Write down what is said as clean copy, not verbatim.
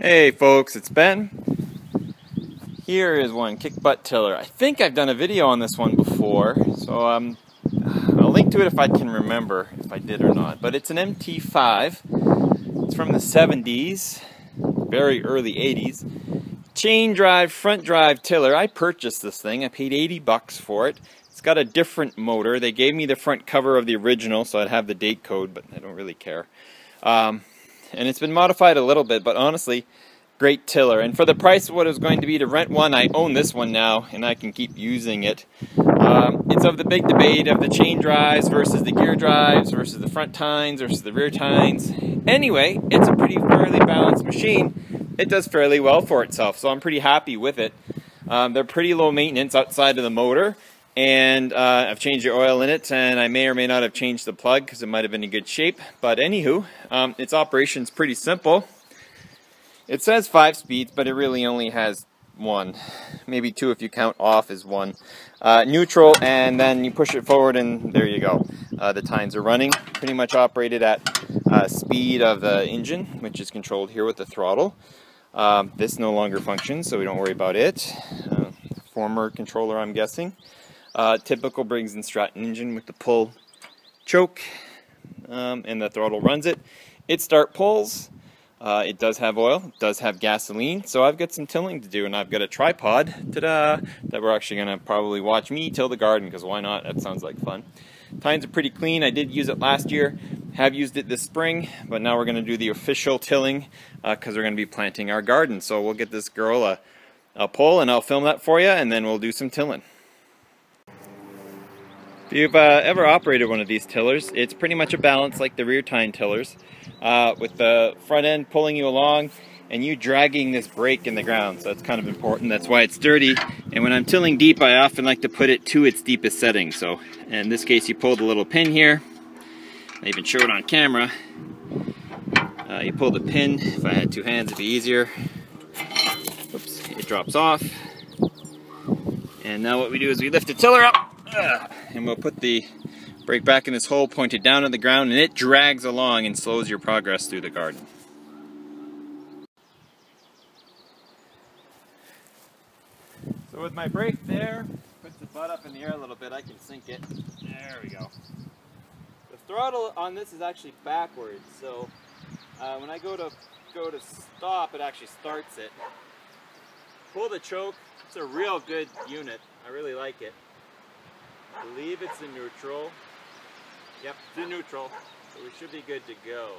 Hey folks, it's Ben. Here is one kick butt tiller. I think I've done a video on this one before, so I'll link to it if I can remember if I did or not. But it's an MT5. It's from the 70s, very early 80s. Chain drive, front drive tiller. I purchased this thing. I paid 80 bucks for it. It's got a different motor. They gave me the front cover of the original, so I'd have the date code, but I don't really care. And it's been modified a little bit, but honestly, great tiller. And for the price of what it was going to be to rent one, I own this one now, and I can keep using it. It's of the big debate of the chain drives versus the gear drives versus the front tines versus the rear tines. Anyway, it's a fairly balanced machine. It does fairly well for itself, so I'm pretty happy with it. They're pretty low maintenance outside of the motor. And I've changed the oil in it, and I may or may not have changed the plug because it might have been in good shape. But anywho, its operation's pretty simple. It says 5 speeds, but it really only has 1. Maybe 2 if you count off as 1. Neutral, and then you push it forward and there you go. The tines are running. Pretty much operated at speed of the engine, which is controlled here with the throttle. This no longer functions, so we don't worry about it. Former controller, I'm guessing. Typical Briggs & Stratton engine with the pull choke, and the throttle runs it. It start pulls. It does have oil, it does have gasoline, so I've got some tilling to do, and I've got a tripod, ta-da, that we're actually going to probably watch me till the garden, because why not? That sounds like fun. Tines are pretty clean. I did use it last year, have used it this spring, but now we're going to do the official tilling, because we're going to be planting our garden. So we'll get this girl a pull, and I'll film that for you, and then we'll do some tilling. If you've ever operated one of these tillers, it's pretty much a balance like the rear tine tillers, with the front end pulling you along and you dragging this brake in the ground. So that's kind of important. That's why it's dirty. And when I'm tilling deep, I often like to put it to its deepest setting. So in this case, you pull the little pin here. I even show it on camera. You pull the pin. If I had 2 hands, it'd be easier. Oops, it drops off. And now what we do is we lift the tiller up. And we'll put the brake back in this hole, pointed down at the ground, and it drags along and slows your progress through the garden. So with my brake there, puts the butt up in the air a little bit, I can sink it. There we go. The throttle on this is actually backwards, so when I go to stop, it actually starts it. Pull the choke. It's a real good unit. I really like it. I believe it's in neutral. Yep, it's in neutral, so we should be good to go.